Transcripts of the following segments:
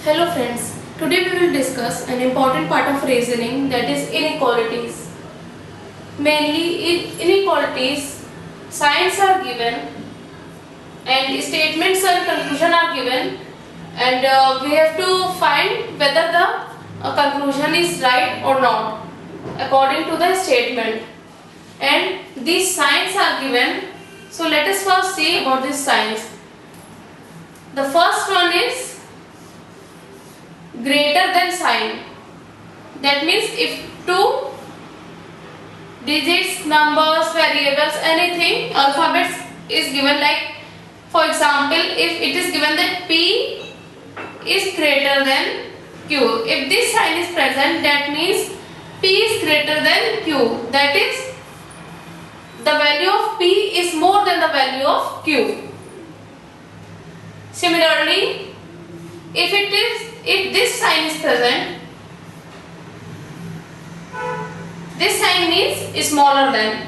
Hello friends, today we will discuss an important part of reasoning, that is inequalities. Mainly in inequalities, signs are given and statements and conclusion are given, and we have to find whether the conclusion is right or not according to the statement, and these signs are given. So let us first see about these signs. The first one is greater than sign. That means if two digits, numbers, variables, anything, alphabets is given, like for example, if it is given that P is greater than Q, if this sign is present, that means P is greater than Q, that is the value of P is more than the value of Q. Similarly, if this sign is present, this sign means smaller than.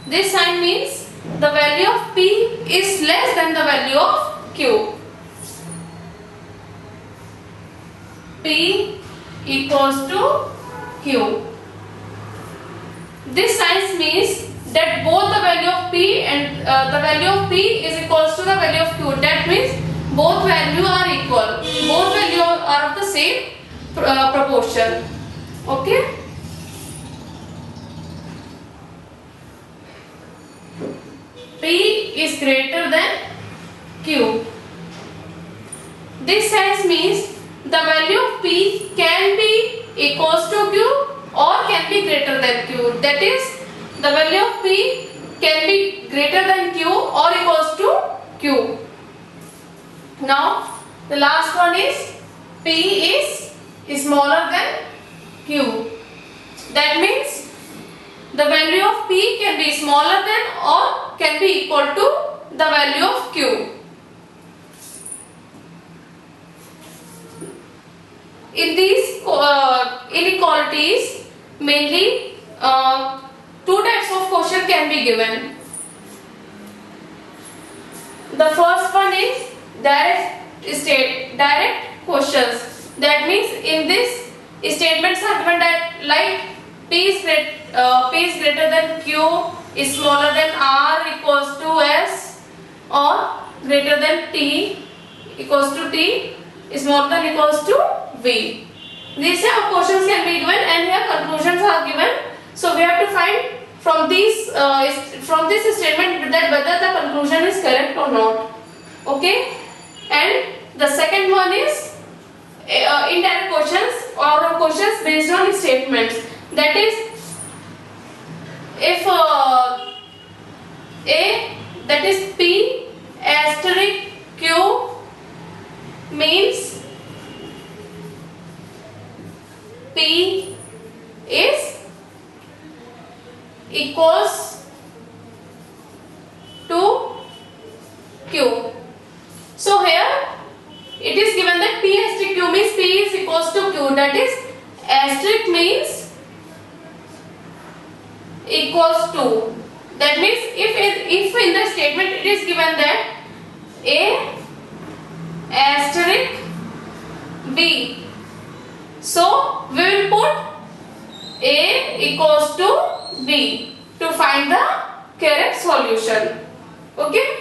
This sign means the value of P is less than the value of Q. P equals to Q. This sign means that both the value of P and the value of P is equals to the value of Q. That means both values are equal. Both values are of the same proportion. Okay. P is greater than Q. This sign means the value of P can be equals to Q or can be greater than Q. That is, the value of P can be greater than Q or equals to Q. Now, the last one is P is smaller than Q. That means the value of P can be smaller than or can be equal to the value of Q. In these inequalities, mainly two types of question can be given. The first one is direct questions. That means in this statements are given that like P is greater than Q, is smaller than R equals to S, or greater than T equals to T, is smaller than equals to V. These type of questions can be given and here conclusions are given. So we have to find from this statement that whether the conclusion is correct or not. Okay. And the second one is indirect questions or questions based on statements. That is, if that is P asterisk Q means P is equals to Q. So here it is given that P asterisk Q means P is equals to Q. That is, asterisk means equals to. That means if in the statement it is given that A asterisk B, so we will put A equals to B to find the correct solution. Okay.